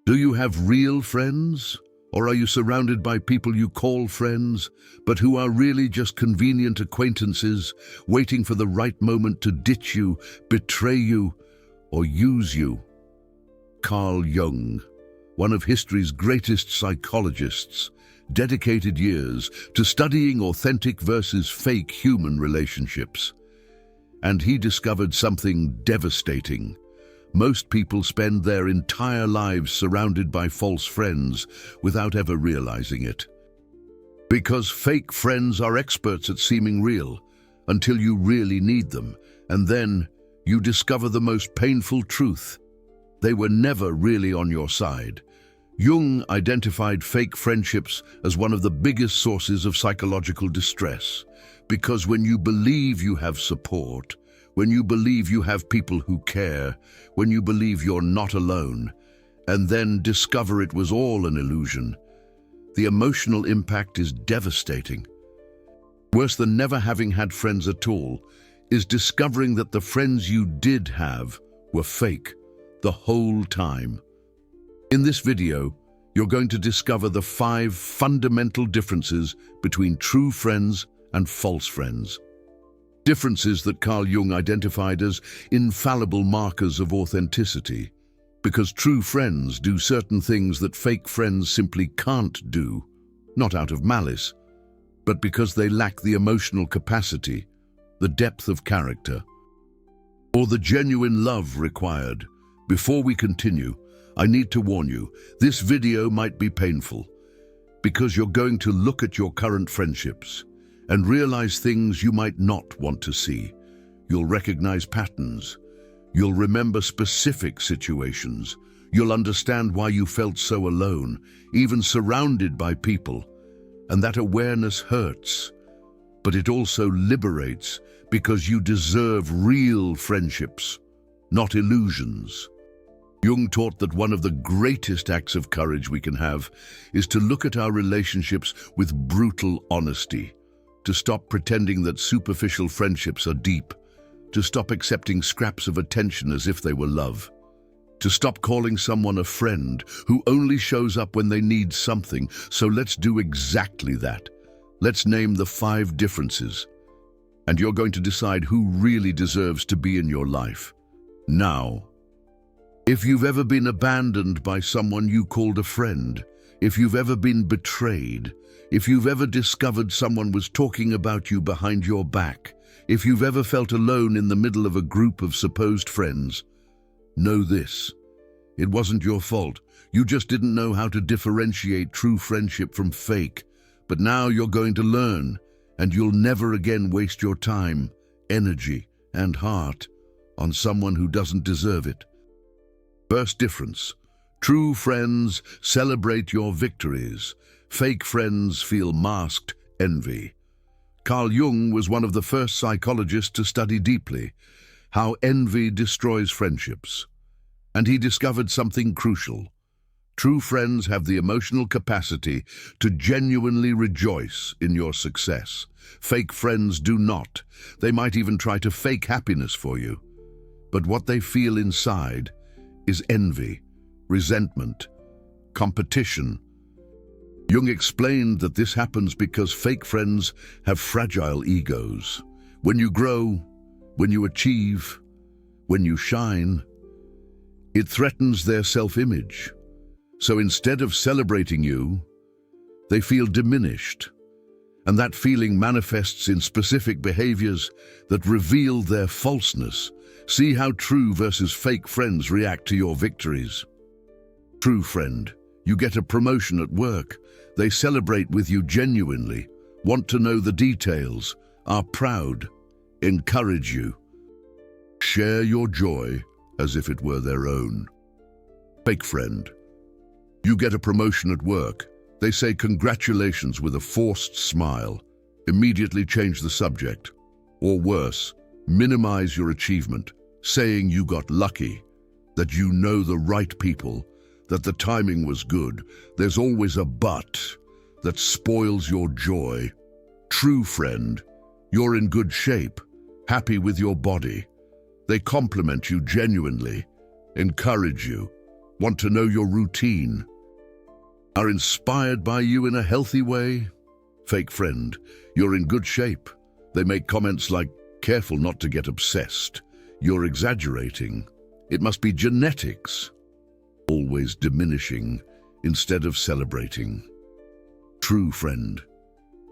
Do you have real friends? Or are you surrounded by people you call friends, but who are really just convenient acquaintances, waiting for the right moment to ditch you, betray you, or use you? Carl Jung, one of history's greatest psychologists, dedicated years to studying authentic versus fake human relationships. And he discovered something devastating. Most people spend their entire lives surrounded by false friends without ever realizing it. Because fake friends are experts at seeming real until you really need them, and then you discover the most painful truth. They were never really on your side. Jung identified fake friendships as one of the biggest sources of psychological distress, because when you believe you have support, when you believe you have people who care, when you believe you're not alone, and then discover it was all an illusion, the emotional impact is devastating. Worse than never having had friends at all is discovering that the friends you did have were fake the whole time. In this video, you're going to discover the 5 fundamental differences between true friends and false friends. Differences that Carl Jung identified as infallible markers of authenticity, because true friends do certain things that fake friends simply can't do, not out of malice, but because they lack the emotional capacity, the depth of character, or the genuine love required. Before we continue, I need to warn you, this video might be painful, because you're going to look at your current friendships and realize things you might not want to see. You'll recognize patterns. You'll remember specific situations. You'll understand why you felt so alone, even surrounded by people. And that awareness hurts, but it also liberates, because you deserve real friendships, not illusions. Jung taught that one of the greatest acts of courage we can have is to look at our relationships with brutal honesty, to stop pretending that superficial friendships are deep, to stop accepting scraps of attention as if they were love, to stop calling someone a friend who only shows up when they need something. So let's do exactly that. Let's name the 5 differences, and you're going to decide who really deserves to be in your life. Now, if you've ever been abandoned by someone you called a friend, if you've ever been betrayed, if you've ever discovered someone was talking about you behind your back, if you've ever felt alone in the middle of a group of supposed friends, know this: it wasn't your fault. You just didn't know how to differentiate true friendship from fake. But now you're going to learn, and you'll never again waste your time, energy, and heart on someone who doesn't deserve it. First difference: true friends celebrate your victories. Fake friends feel masked envy. Carl Jung was one of the first psychologists to study deeply how envy destroys friendships. And he discovered something crucial. True friends have the emotional capacity to genuinely rejoice in your success. Fake friends do not. They might even try to fake happiness for you. But what they feel inside is envy, resentment, competition. Jung explained that this happens because fake friends have fragile egos. When you grow, when you achieve, when you shine, it threatens their self-image. So instead of celebrating you, they feel diminished. And that feeling manifests in specific behaviors that reveal their falseness. See how true versus fake friends react to your victories. True friend: you get a promotion at work. They celebrate with you genuinely, want to know the details, are proud, encourage you, share your joy as if it were their own. Fake friend: you get a promotion at work. They say congratulations with a forced smile, immediately change the subject, or worse, minimize your achievement, saying you got lucky, that you know the right people, that the timing was good. There's always a but that spoils your joy. True friend: you're in good shape, happy with your body. They compliment you genuinely, encourage you, want to know your routine, are inspired by you in a healthy way. Fake friend, you're in good shape. They make comments like, careful not to get obsessed. You're exaggerating. It must be genetics. Always diminishing instead of celebrating. True friend,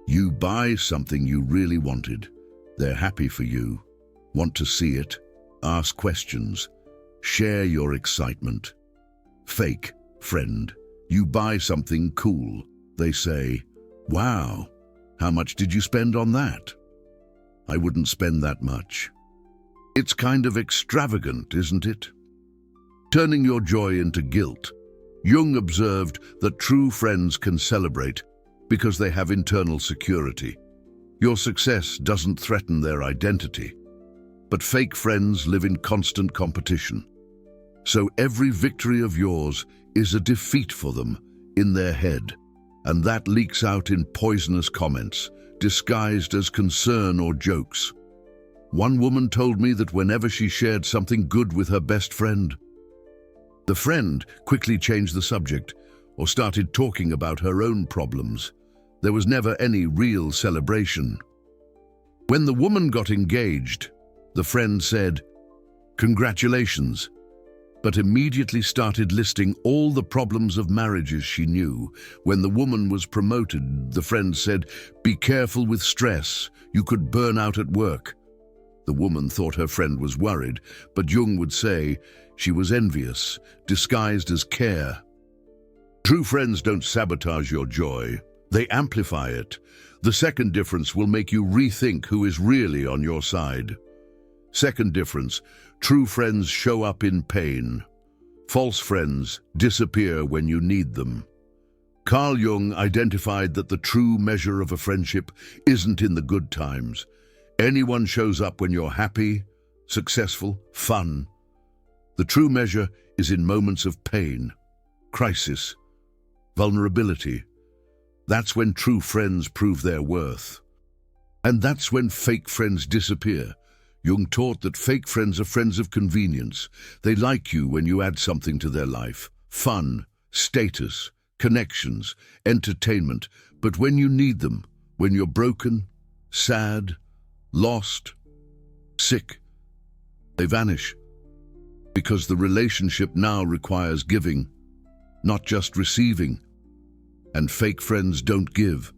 you buy something you really wanted. They're happy for you, want to see it, ask questions, share your excitement. Fake friend, you buy something cool. They say, wow, how much did you spend on that? I wouldn't spend that much. It's kind of extravagant, isn't it? Turning your joy into guilt. Jung observed that true friends can celebrate because they have internal security. Your success doesn't threaten their identity, but fake friends live in constant competition. So every victory of yours is a defeat for them in their head, and that leaks out in poisonous comments, disguised as concern or jokes. One woman told me that whenever she shared something good with her best friend, the friend quickly changed the subject or started talking about her own problems. There was never any real celebration. When the woman got engaged, the friend said, "Congratulations," but immediately started listing all the problems of marriages she knew. When the woman was promoted, the friend said, "Be careful with stress, you could burn out at work." The woman thought her friend was worried, but Jung would say she was envious, disguised as care. True friends don't sabotage your joy, they amplify it. The second difference will make you rethink who is really on your side. Second difference, true friends show up in pain. False friends disappear when you need them. Carl Jung identified that the true measure of a friendship isn't in the good times. Anyone shows up when you're happy, successful, fun. The true measure is in moments of pain, crisis, vulnerability. That's when true friends prove their worth. And that's when fake friends disappear. Jung taught that fake friends are friends of convenience. They like you when you add something to their life. Fun, status, connections, entertainment. But when you need them, when you're broken, sad, lost, sick, they vanish. Because the relationship now requires giving, not just receiving. And fake friends don't give.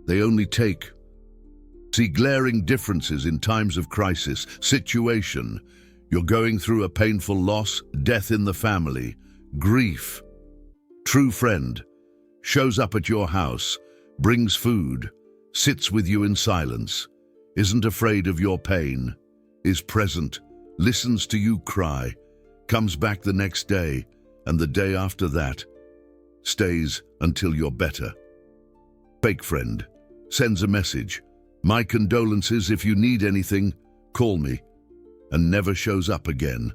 They only take. See glaring differences in times of crisis. Situation. You're going through a painful loss, death in the family, grief. True friend shows up at your house, brings food, sits with you in silence, isn't afraid of your pain, is present, listens to you cry, comes back the next day, and the day after that, stays until you're better. Fake friend sends a message, "My condolences, if you need anything, call me," and never shows up again.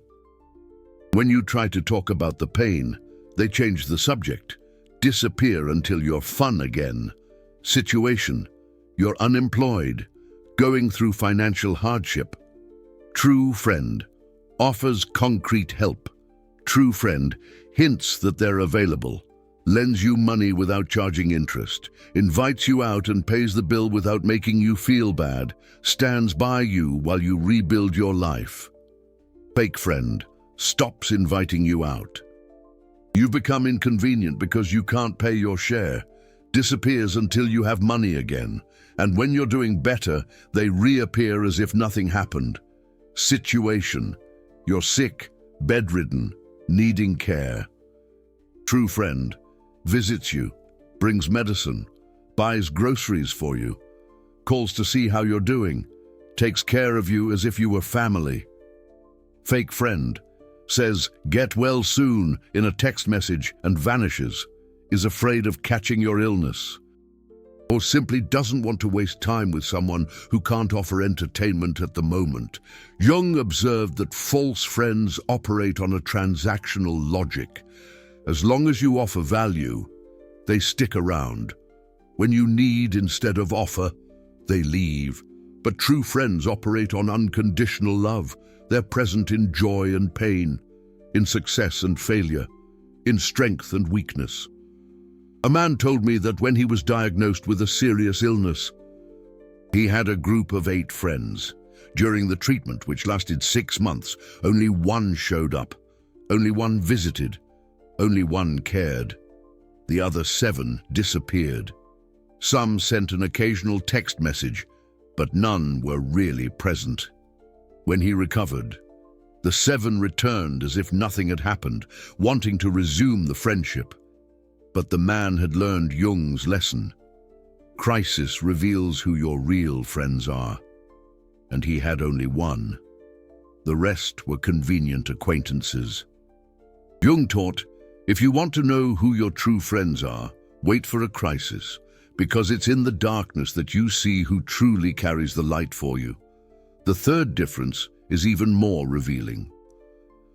When you try to talk about the pain, they change the subject, disappear until you're fun again. Situation, you're unemployed, going through financial hardship. True friend offers concrete help. True friend hints that they're available, lends you money without charging interest, invites you out and pays the bill without making you feel bad, stands by you while you rebuild your life. Fake friend stops inviting you out. You've become inconvenient because you can't pay your share, disappears until you have money again, and when you're doing better, they reappear as if nothing happened. Situation, you're sick, bedridden, needing care. True friend visits you, brings medicine, buys groceries for you, calls to see how you're doing, takes care of you as if you were family. Fake friend says, "Get well soon," in a text message and vanishes, is afraid of catching your illness, or simply doesn't want to waste time with someone who can't offer entertainment at the moment. Jung observed that false friends operate on a transactional logic. As long as you offer value, they stick around. When you need instead of offer, they leave. But true friends operate on unconditional love. They're present in joy and pain, in success and failure, in strength and weakness. A man told me that when he was diagnosed with a serious illness, he had a group of 8 friends. During the treatment, which lasted 6 months, only one showed up, only one visited, only one cared. The other 7 disappeared. Some sent an occasional text message, but none were really present. When he recovered, the 7 returned as if nothing had happened, wanting to resume the friendship. But the man had learned Jung's lesson. Crisis reveals who your real friends are. And he had only one. The rest were convenient acquaintances. Jung taught, if you want to know who your true friends are, wait for a crisis, because it's in the darkness that you see who truly carries the light for you. The third difference is even more revealing.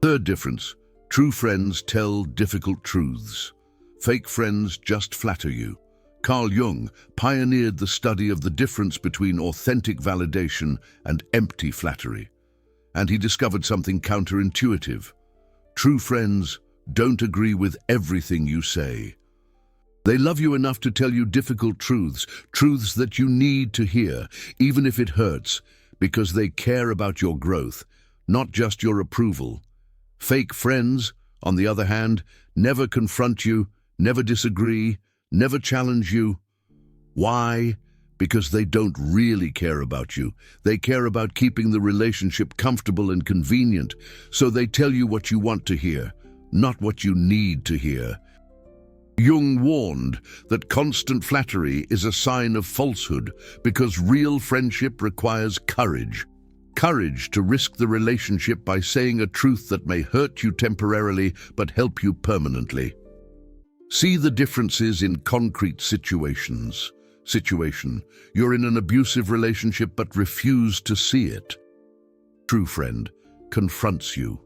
Third difference, true friends tell difficult truths. Fake friends just flatter you. Carl Jung pioneered the study of the difference between authentic validation and empty flattery. And he discovered something counterintuitive. True friends don't agree with everything you say. They love you enough to tell you difficult truths, truths that you need to hear, even if it hurts, because they care about your growth, not just your approval. Fake friends, on the other hand, never confront you, never disagree, never challenge you. Why? Because they don't really care about you. They care about keeping the relationship comfortable and convenient, so they tell you what you want to hear, not what you need to hear. Jung warned that constant flattery is a sign of falsehood because real friendship requires courage. Courage to risk the relationship by saying a truth that may hurt you temporarily but help you permanently. See the differences in concrete situations. Situation: you're in an abusive relationship but refuse to see it. True friend confronts you,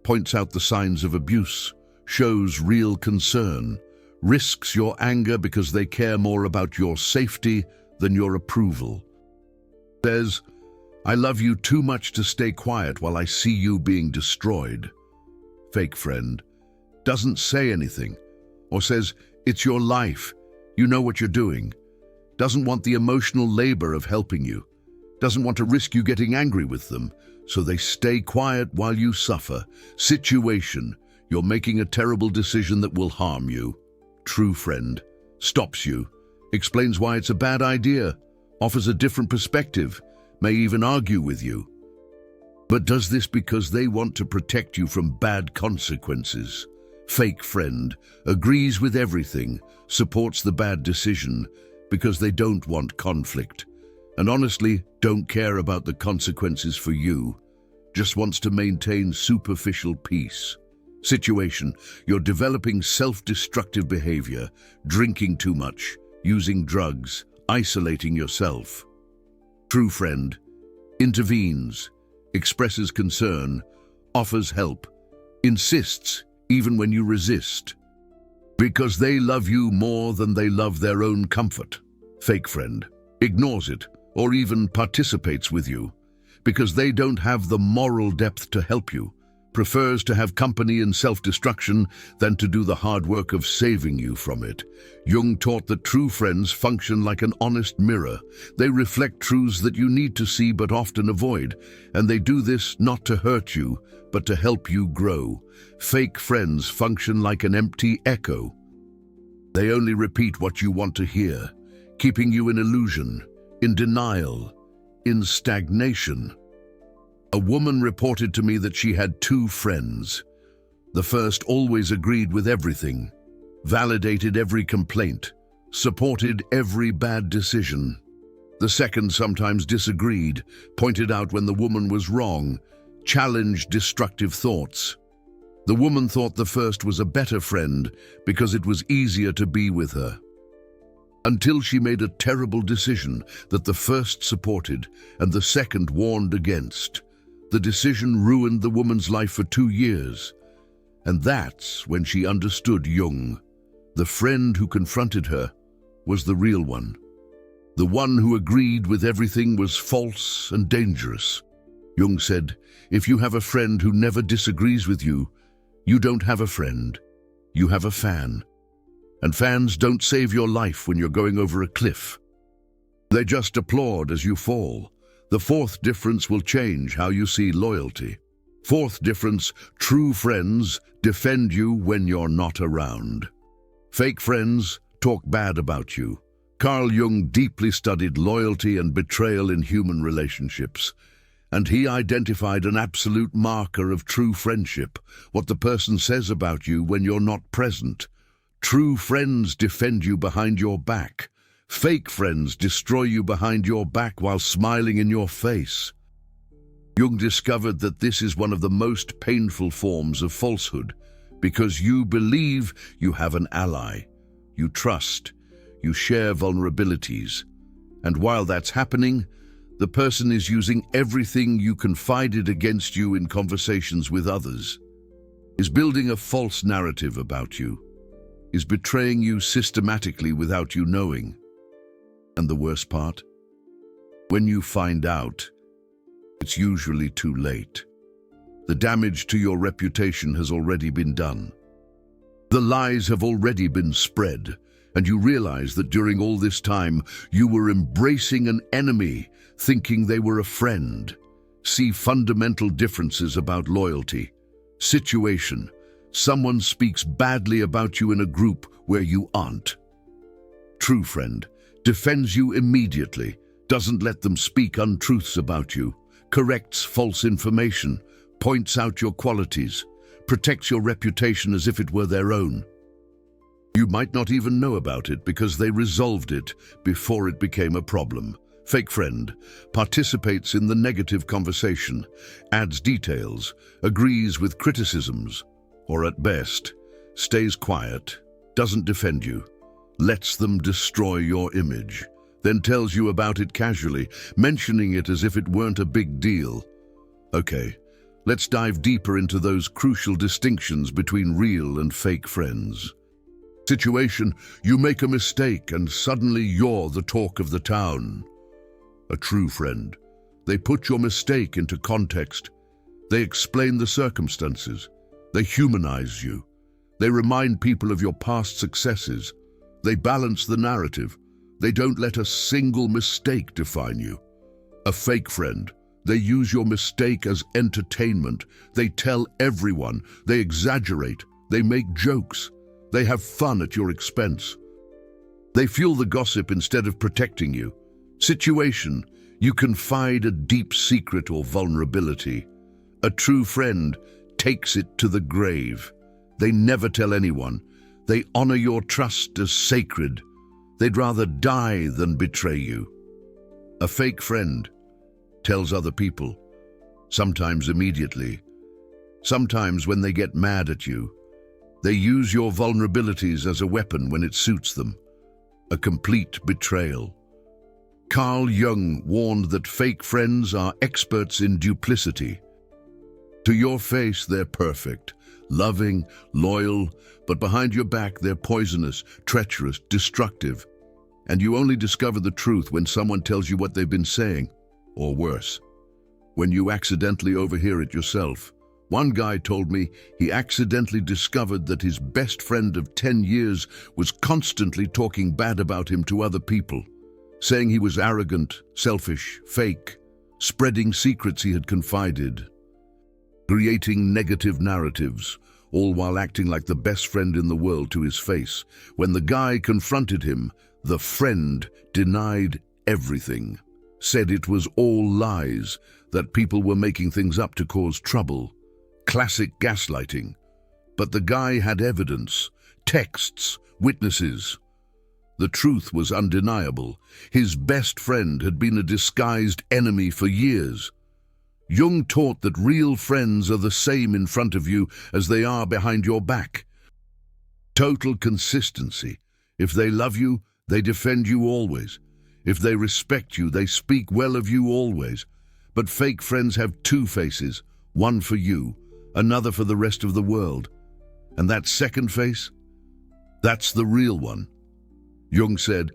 points out the signs of abuse, shows real concern, risks your anger because they care more about your safety than your approval. Says, I love you too much to stay quiet while I see you being destroyed. Fake friend doesn't say anything, or says, it's your life, you know what you're doing. Doesn't want the emotional labor of helping you. Doesn't want to risk you getting angry with them, so they stay quiet while you suffer. Situation: you're making a terrible decision that will harm you. True friend stops you, explains why it's a bad idea, offers a different perspective, may even argue with you. But does this because they want to protect you from bad consequences. Fake friend agrees with everything, supports the bad decision because they don't want conflict, and honestly don't care about the consequences for you, just wants to maintain superficial peace. Situation: you're developing self-destructive behavior, drinking too much, using drugs, isolating yourself. True friend intervenes, expresses concern, offers help, insists even when you resist, because they love you more than they love their own comfort. Fake friend ignores it or even participates with you because they don't have the moral depth to help you, prefers to have company in self-destruction than to do the hard work of saving you from it. Jung taught that true friends function like an honest mirror. They reflect truths that you need to see but often avoid, and they do this not to hurt you, but to help you grow. Fake friends function like an empty echo. They only repeat what you want to hear, keeping you in illusion, in denial, in stagnation. A woman reported to me that she had 2 friends. The first always agreed with everything, validated every complaint, supported every bad decision. The second sometimes disagreed, pointed out when the woman was wrong, challenged destructive thoughts. The woman thought the first was a better friend because it was easier to be with her. Until she made a terrible decision that the first supported and the second warned against. The decision ruined the woman's life for 2 years. And that's when she understood Jung. The friend who confronted her was the real one. The one who agreed with everything was false and dangerous. Jung said, if you have a friend who never disagrees with you, you don't have a friend. You have a fan. And fans don't save your life when you're going over a cliff. They just applaud as you fall. The fourth difference will change how you see loyalty. Fourth difference, true friends defend you when you're not around. Fake friends talk bad about you. Carl Jung deeply studied loyalty and betrayal in human relationships, and he identified an absolute marker of true friendship, what the person says about you when you're not present. True friends defend you behind your back. Fake friends destroy you behind your back while smiling in your face. Jung discovered that this is one of the most painful forms of falsehood, because you believe you have an ally. You trust. You share vulnerabilities. And while that's happening, the person is using everything you confided against you in conversations with others, is building a false narrative about you, is betraying you systematically without you knowing. And the worst part? When you find out, it's usually too late. The damage to your reputation has already been done. The lies have already been spread, and you realize that during all this time, you were embracing an enemy, thinking they were a friend. See fundamental differences about loyalty. Situation. Someone speaks badly about you in a group where you aren't. True friend defends you immediately, doesn't let them speak untruths about you, corrects false information, points out your qualities, protects your reputation as if it were their own. You might not even know about it because they resolved it before it became a problem. Fake friend participates in the negative conversation, adds details, agrees with criticisms, or at best, stays quiet, doesn't defend you, lets them destroy your image, then tells you about it casually, mentioning it as if it weren't a big deal. Okay, let's dive deeper into those crucial distinctions between real and fake friends. Situation, you make a mistake and suddenly you're the talk of the town. A true friend. They put your mistake into context. They explain the circumstances. They humanize you. They remind people of your past successes. They balance the narrative. They don't let a single mistake define you. A fake friend. They use your mistake as entertainment. They tell everyone. They exaggerate. They make jokes. They have fun at your expense. They fuel the gossip instead of protecting you. Situation, you confide a deep secret or vulnerability. A true friend takes it to the grave. They never tell anyone. They honor your trust as sacred. They'd rather die than betray you. A fake friend tells other people, sometimes immediately, sometimes when they get mad at you. They use your vulnerabilities as a weapon when it suits them. A complete betrayal. Carl Jung warned that fake friends are experts in duplicity. To your face, they're perfect, loving, loyal, but behind your back, they're poisonous, treacherous, destructive. And you only discover the truth when someone tells you what they've been saying, or worse, when you accidentally overhear it yourself. One guy told me he accidentally discovered that his best friend of 10 years was constantly talking bad about him to other people, saying he was arrogant, selfish, fake, spreading secrets he had confided, creating negative narratives, all while acting like the best friend in the world to his face. When the guy confronted him, the friend denied everything, said it was all lies, that people were making things up to cause trouble. Classic gaslighting. But the guy had evidence, texts, witnesses. The truth was undeniable. His best friend had been a disguised enemy for years. Jung taught that real friends are the same in front of you as they are behind your back. Total consistency. If they love you, they defend you always. If they respect you, they speak well of you always. But fake friends have two faces, one for you, another for the rest of the world. And that second face? That's the real one. Jung said,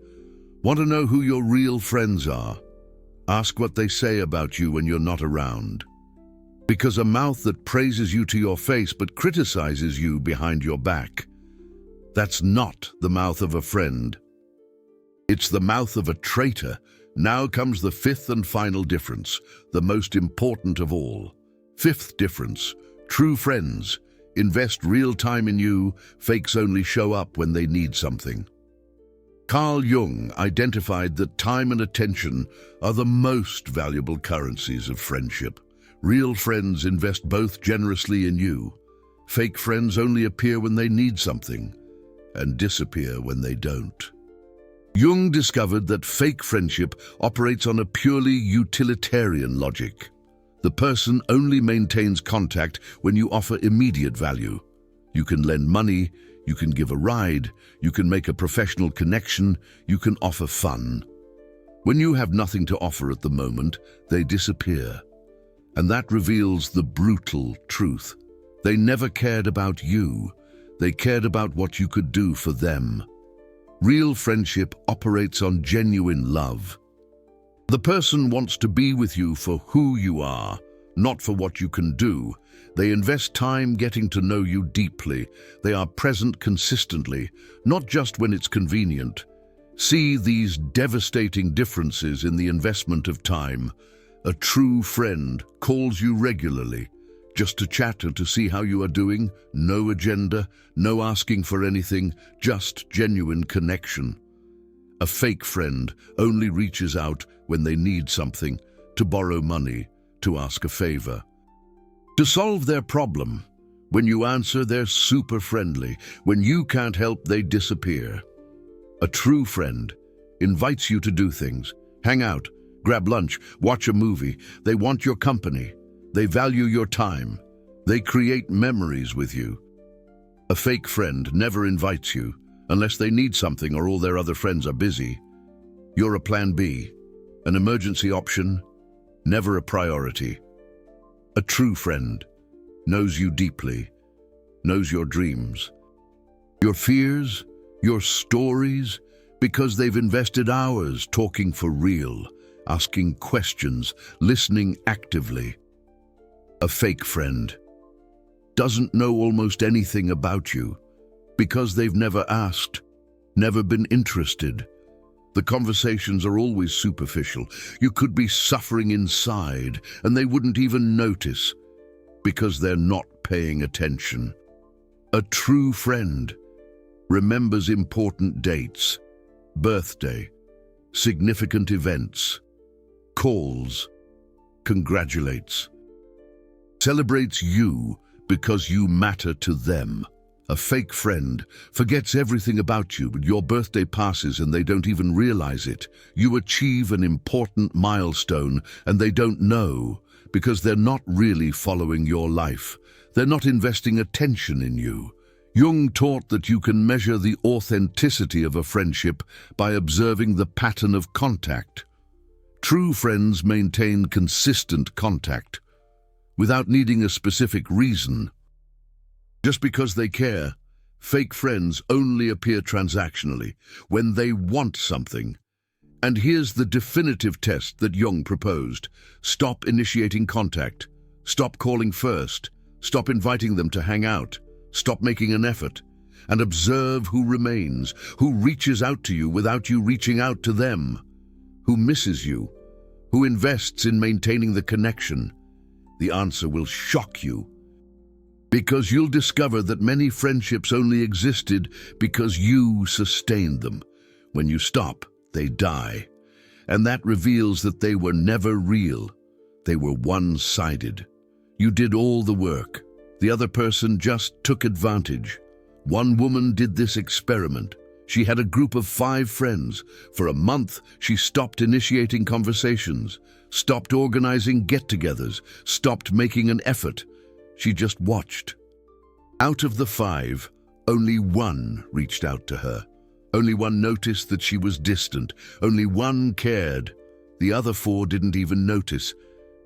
want to know who your real friends are? Ask what they say about you when you're not around. Because a mouth that praises you to your face but criticizes you behind your back That's not the mouth of a friend. It's the mouth of a traitor. Now comes the fifth and final difference, the most important of all. Fifth difference: true friends invest real time in you, fakes only show up when they need something. Carl Jung identified that time and attention are the most valuable currencies of friendship. Real friends invest both generously in you. Fake friends only appear when they need something and disappear when they don't. Jung discovered that fake friendship operates on a purely utilitarian logic. The person only maintains contact when you offer immediate value. You can lend money, you can give a ride, you can make a professional connection, you can offer fun. When you have nothing to offer at the moment, they disappear. And that reveals the brutal truth. They never cared about you. They cared about what you could do for them. Real friendship operates on genuine love. The person wants to be with you for who you are, not for what you can do. They invest time getting to know you deeply. They are present consistently, not just when it's convenient. See these devastating differences in the investment of time. A true friend calls you regularly, just to chat and to see how you are doing. No agenda, no asking for anything, just genuine connection. A fake friend only reaches out when they need something, to borrow money, to ask a favor, to solve their problem. When you answer, they're super friendly. When you can't help, they disappear. A true friend invites you to do things, hang out, grab lunch, watch a movie. They want your company. They value your time. They create memories with you. A fake friend never invites you unless they need something or all their other friends are busy. You're a plan B, an emergency option, never a priority. A true friend knows you deeply, knows your dreams, your fears, your stories, because they've invested hours talking for real, asking questions, listening actively. A fake friend doesn't know almost anything about you because they've never asked, never been interested. The conversations are always superficial. You could be suffering inside and they wouldn't even notice because they're not paying attention. A true friend remembers important dates, birthday, significant events, calls, congratulates, celebrates you because you matter to them. A fake friend forgets everything about you, but your birthday passes and they don't even realize it. You achieve an important milestone and they don't know because they're not really following your life. They're not investing attention in you. Jung taught that you can measure the authenticity of a friendship by observing the pattern of contact. True friends maintain consistent contact without needing a specific reason. Just because they care. Fake friends only appear transactionally, when they want something. And here's the definitive test that Jung proposed. Stop initiating contact. Stop calling first. Stop inviting them to hang out. Stop making an effort. And observe who remains, who reaches out to you without you reaching out to them, who misses you, who invests in maintaining the connection. The answer will shock you, because you'll discover that many friendships only existed because you sustained them. When you stop, they die. And that reveals that they were never real. They were one-sided. You did all the work. The other person just took advantage. One woman did this experiment. She had a group of 5 friends. For a month, she stopped initiating conversations, stopped organizing get-togethers, stopped making an effort. She just watched. Out of the 5, only 1 reached out to her. Only 1 noticed that she was distant. Only 1 cared. The other 4 didn't even notice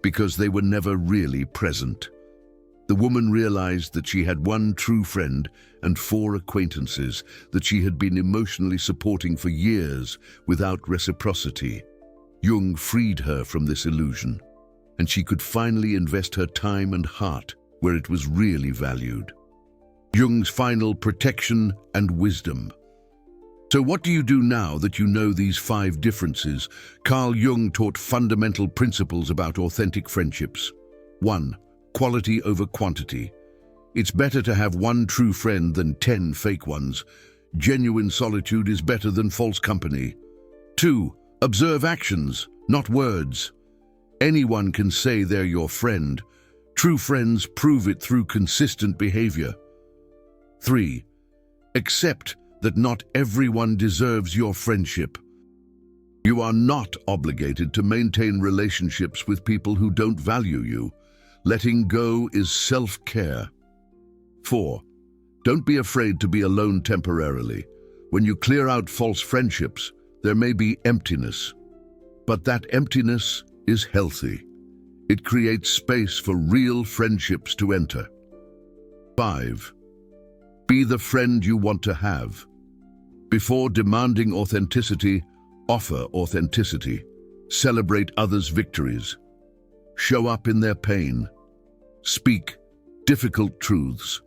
because they were never really present. The woman realized that she had 1 true friend and 4 acquaintances that she had been emotionally supporting for years without reciprocity. Jung freed her from this illusion, and she could finally invest her time and heart where it was really valued. Jung's final protection and wisdom. So what do you do now that you know these 5 differences? Carl Jung taught fundamental principles about authentic friendships. 1. Quality over quantity. It's better to have one true friend than 10 fake ones. Genuine solitude is better than false company. 2. Observe actions, not words. Anyone can say they're your friend. True friends prove it through consistent behavior. 3. Accept that not everyone deserves your friendship. You are not obligated to maintain relationships with people who don't value you. Letting go is self-care. 4. Don't be afraid to be alone temporarily. When you clear out false friendships, there may be emptiness. But that emptiness is healthy. It creates space for real friendships to enter. 5. Be the friend you want to have. Before demanding authenticity, offer authenticity. Celebrate others' victories. Show up in their pain. Speak difficult truths.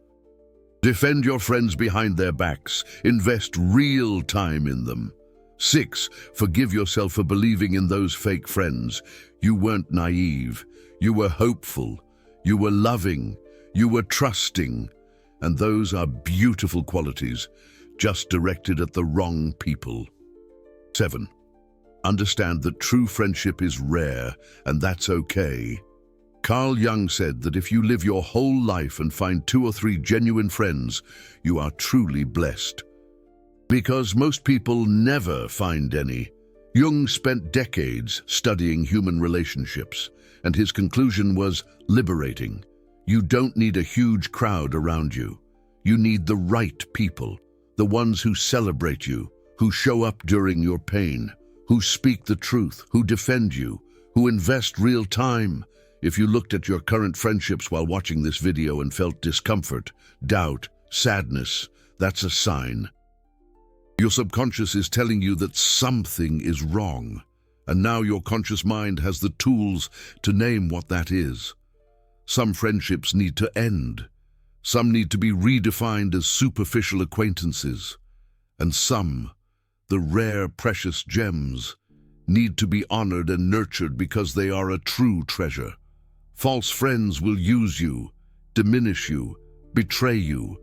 Defend your friends behind their backs. Invest real time in them. 6. Forgive yourself for believing in those fake friends. You weren't naive. You were hopeful. You were loving. You were trusting. And those are beautiful qualities, just directed at the wrong people. 7. Understand that true friendship is rare, and that's okay. Carl Jung said that if you live your whole life and find 2 or 3 genuine friends, you are truly blessed. Because most people never find any. Jung spent decades studying human relationships, and his conclusion was liberating. You don't need a huge crowd around you. You need the right people, the ones who celebrate you, who show up during your pain, who speak the truth, who defend you, who invest real time. If you looked at your current friendships while watching this video and felt discomfort, doubt, sadness, that's a sign. Your subconscious is telling you that something is wrong, and now your conscious mind has the tools to name what that is. Some friendships need to end. Some need to be redefined as superficial acquaintances. And some, the rare, precious gems, need to be honored and nurtured because they are a true treasure. False friends will use you, diminish you, betray you,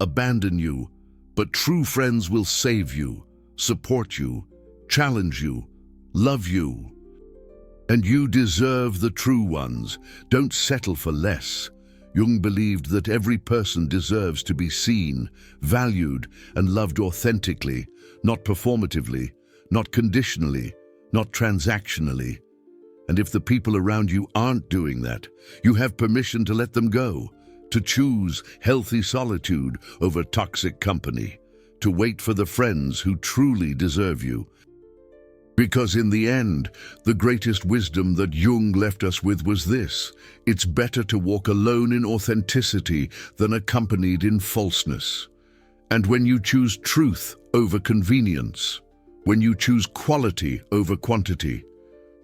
abandon you, but true friends will save you, support you, challenge you, love you. And you deserve the true ones. Don't settle for less. Jung believed that every person deserves to be seen, valued, and loved authentically, not performatively, not conditionally, not transactionally. And if the people around you aren't doing that, you have permission to let them go, to choose healthy solitude over toxic company, to wait for the friends who truly deserve you. Because in the end, the greatest wisdom that Jung left us with was this: it's better to walk alone in authenticity than accompanied in falseness. And when you choose truth over convenience, when you choose quality over quantity,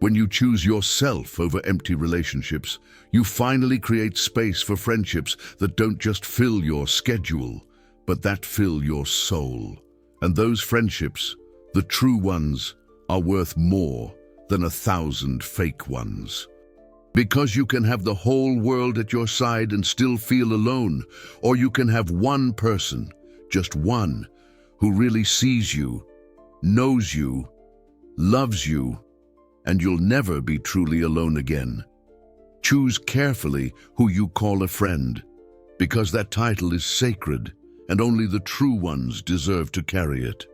when you choose yourself over empty relationships, you finally create space for friendships that don't just fill your schedule, but that fill your soul. And those friendships, the true ones, are worth more than 1,000 fake ones. Because you can have the whole world at your side and still feel alone, or you can have one person, just one, who really sees you, knows you, loves you, and you'll never be truly alone again. Choose carefully who you call a friend, because that title is sacred, and only the true ones deserve to carry it.